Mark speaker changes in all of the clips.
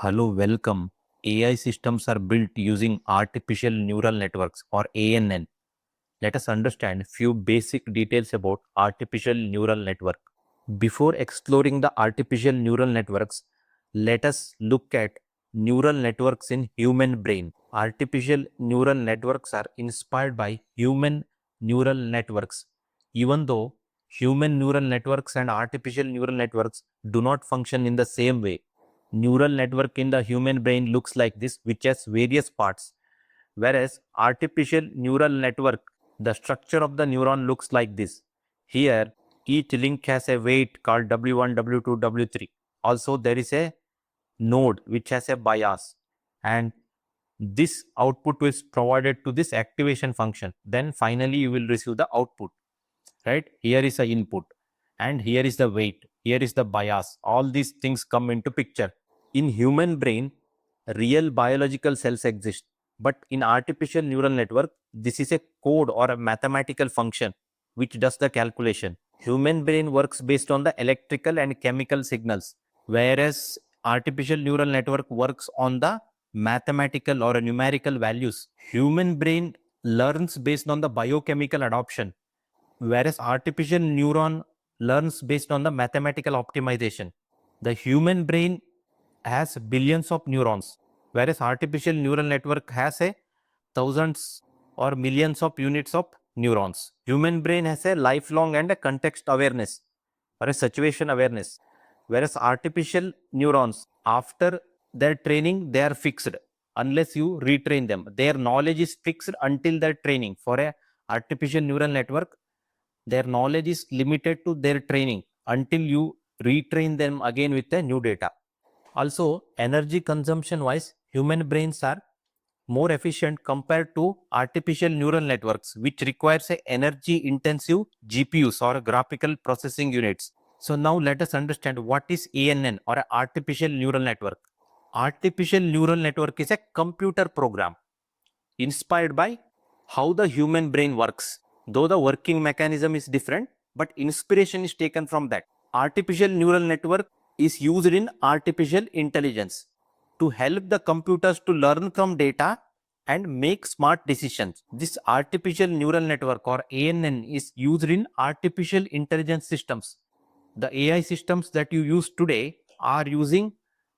Speaker 1: Hello, welcome. AI systems are built using artificial neural networks or ANN. Let us understand few basic details about artificial neural network. Before exploring the artificial neural networks, let us look at neural networks in human brain. Artificial neural networks are inspired by human neural networks, even though human neural networks and artificial neural networks do not function in the same way. Neural network in the human brain looks like this, which has various parts, whereas artificial neural network, the structure of the neuron looks like this. Here, each link has a weight called W1, W2, W3. Also, there is a node which has a bias, and this output is provided to this activation function. Then finally, you will receive the output, right? Here is the input, and here is the weight, here is the bias. All these things come into picture. In human brain, real biological cells exist, but in artificial neural network, this is a code or a mathematical function which does the calculation. Human brain works based on the electrical and chemical signals, whereas artificial neural network works on the mathematical or numerical values. Human brain learns based on the biochemical adoption, whereas artificial neuron learns based on the mathematical optimization. The human brain has billions of neurons, whereas artificial neural network has a thousands or millions of units of neurons. Human brain has a lifelong and a context awareness or a situation awareness, whereas artificial neurons, after their training, they are fixed unless you retrain them. Their knowledge is fixed until their training. For a artificial neural network, their knowledge is limited to their training until you retrain them again with the new data. Also, energy consumption wise, human brains are more efficient compared to artificial neural networks, which requires a energy intensive GPUs or graphical processing units. So now let us understand what is ANN or a artificial neural network. Artificial neural network is a computer program inspired by how the human brain works. Though the working mechanism is different, but inspiration is taken from that. Artificial neural network is used in artificial intelligence to help the computers to learn from data and make smart decisions. This artificial neural network or ANN is used in artificial intelligence systems. The AI systems that you use today are using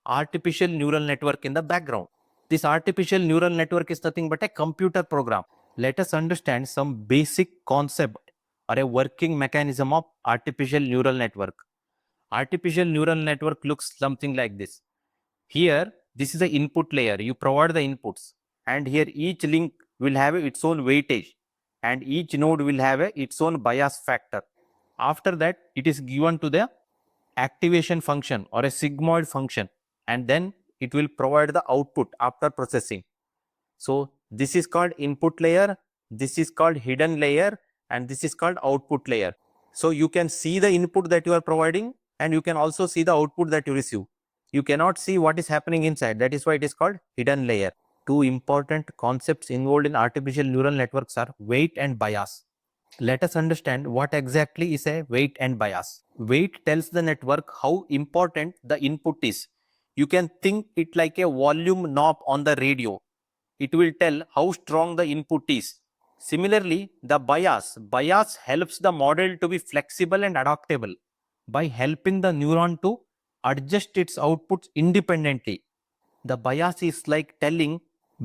Speaker 1: artificial neural network in the background. This artificial neural network is nothing but a computer program. Let us understand some basic concept or a working mechanism of artificial neural network. Artificial neural network looks something like this. Here, this is the input layer. You provide the inputs, and here each link will have its own weightage, and each node will have its own bias factor. After that, it is given to the activation function or a sigmoid function, and then it will provide the output after processing. So this is called input layer, this is called hidden layer, and this is called output layer. So you can see the input that you are providing, and you can also see the output that you receive. You cannot see what is happening inside. That is why it is called hidden layer. Two important concepts involved in artificial neural networks are weight and bias. Let us understand what exactly is a weight and bias. Weight tells the network how important the input is. You can think it like a volume knob on the radio. It will tell how strong the input is. Similarly, the bias helps the model to be flexible and adaptable by helping the neuron to adjust its outputs independently. The bias is like telling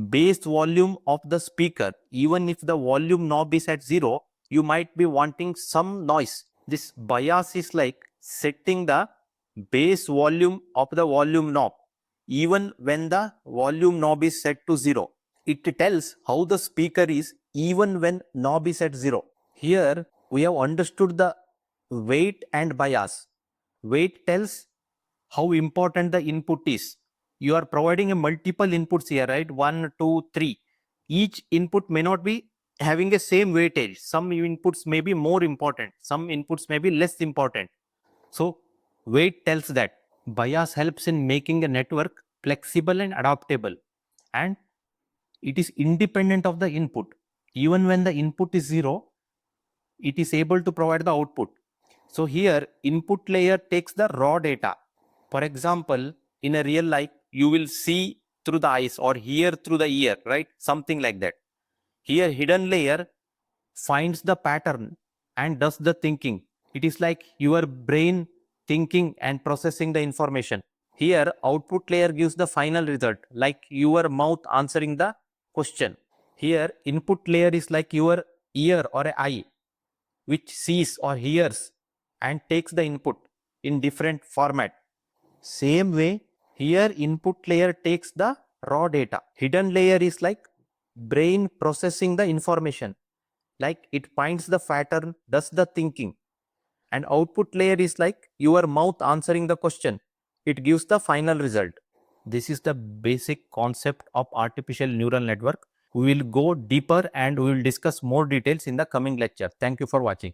Speaker 1: base volume of the speaker. Even if the volume knob is at 0, you might be wanting some noise. This bias is like setting the base volume of the volume knob even when the volume knob is set to 0. It tells how the speaker is even when knob is at 0. Here we have understood the weight and bias. Weight tells how important the input is. You are providing a multiple inputs here, right? 1, 2, 3. Each input may not be having a same weightage. Some inputs may be more important, some inputs may be less important. So weight tells that. Bias helps in making a network flexible and adaptable, and it is independent of the input. Even when the input is 0, it is able to provide the output. So here input layer takes the raw data. For example, in a real life, you will see through the eyes or hear through the ear, right? Something like that. Here, hidden layer finds the pattern and does the thinking. It is like your brain thinking and processing the information. Here, output layer gives the final result, like your mouth answering the question. Here, input layer is like your ear or an eye, which sees or hears and takes the input in different format. Same way, here input layer takes the raw data. Hidden layer is like brain processing the information, like it finds the pattern, does the thinking. And output layer is like your mouth answering the question. It gives the final result. This is the basic concept of artificial neural network. We will go deeper and we will discuss more details in the coming lecture. Thank you for watching.